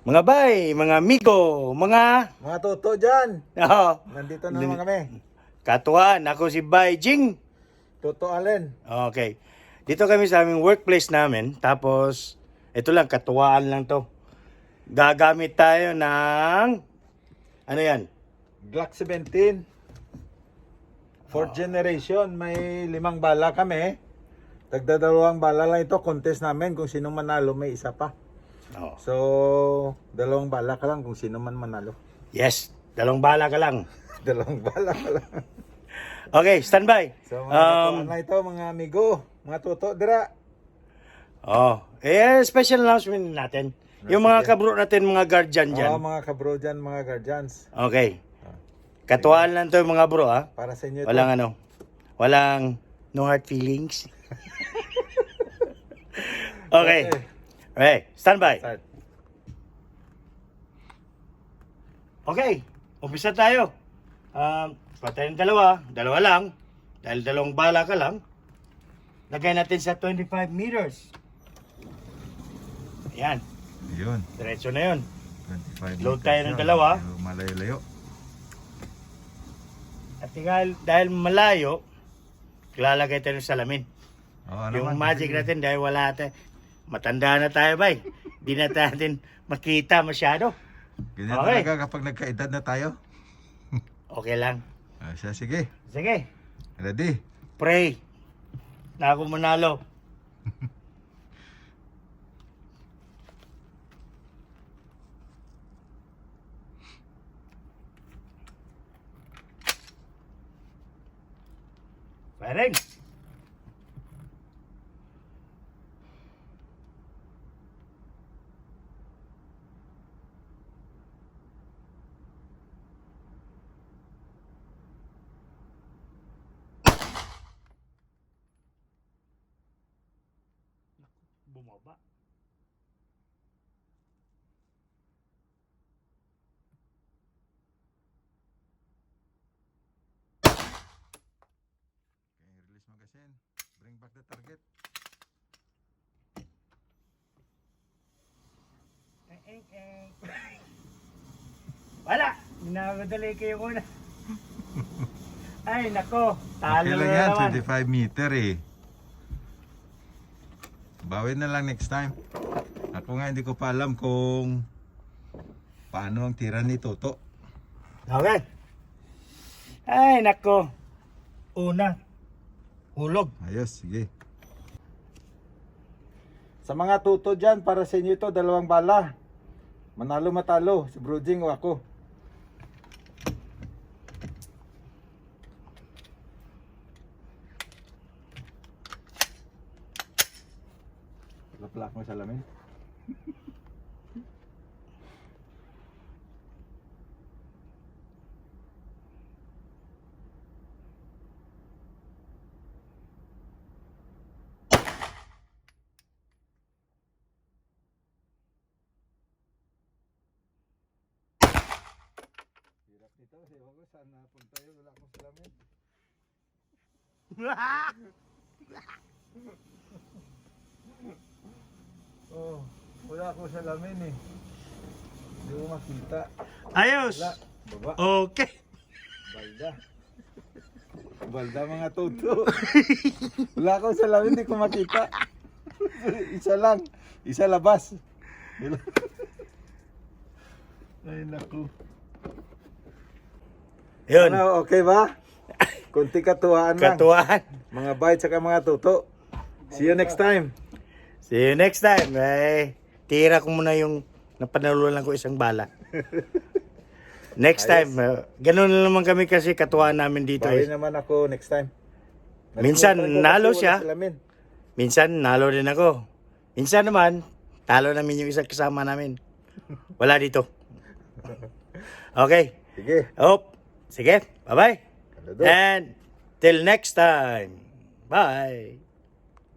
Mga bay, mga amigo, mga... Mga toto dyan. Oh, Nandito na naman kami. katuwaan, ako si Bay Jing. Toto Allen. Okay. Dito kami sa aming workplace namin. Tapos, ito lang, katuwaan lang to. Gagamit tayo ng... Ano yan? Glock 17. Fourth generation. May 5 bala kami. Tagdadalawang bala lang ito. Contest namin. Kung sino manalo, may isa pa. Oh. So, 2 bala ka lang kung sino man manalo. Yes, 2 bala ka lang. 2 bala ka lang. Okay, standby. So, mga katuwaan na ito, mga amigo. Mga toto, dira. Special announcement natin. Yung mga kabro natin, mga guardian dyan. Mga kabro dyan, mga guardians. Okay. Katuwaan lang to mga bro, ha? Para sa inyo ito. Walang no hard feelings. Okay. Okay, standby. Start. Okay, umpisa tayo. Patay ng dalawa lang. Dahil 2 bala ka lang. Lagay natin sa 25 meters. Ayan, Yun. diretso na yun. 25 Load meters tayo ng yun. 2. Malayo-layo. At dahil malayo, lalagay tayo ng salamin. Yung magic natin dahil wala tayo. Matanda na tayo, bay. Di na natin makita masyado. Ganyan Okay. talaga kapag nagkaedad na tayo. Okay lang. Sige. Sige, Ready? pray na ako manalo. Firing! Bumaba. Okay, release magazine. Bring back the target. Wala! Minamadali kayo muna. Ay, nako. Talo Okay lang na yan, naman. 25 meter eh. Bawin na lang next time. Ako nga hindi ko pa alam kung paano ang tira ni Toto. Okay. Ay, nako. Una. Hulog. Ayos, sige. Sa mga tuto dyan, para sa inyo ito, 2 bala. Manalo matalo, si Brujing o ako. Laplak mo sa lamin. Hirap nito, ewan ko saan napunta yun, wala akong salamin. Oh, wala akong salamin eh. Hindi ko makita. Ayos. Wala, baba, Okay. balda. Balda mga tuto. Wala akong salamin, hindi ko makita. Isa lang, isa labas. Ay naku. Yun. Ano, okay ba? Kunti katuwaan lang. Katuwaan. Mga bites saka mga tuto. See you next time. See you next time. Tira ko muna yung napanalunan ko 1 bala. Next time. Ganun na naman kami kasi katuwaan namin dito. Bawi naman ako next time. Minsan, Nalimutan ko nalo kasi siya. wala salamin. Minsan, nalo din ako. Minsan naman, talo namin yung isang kasama namin. Wala dito. Okay. Sige. Sige. Bye-bye. Kalado. And till next time. Bye.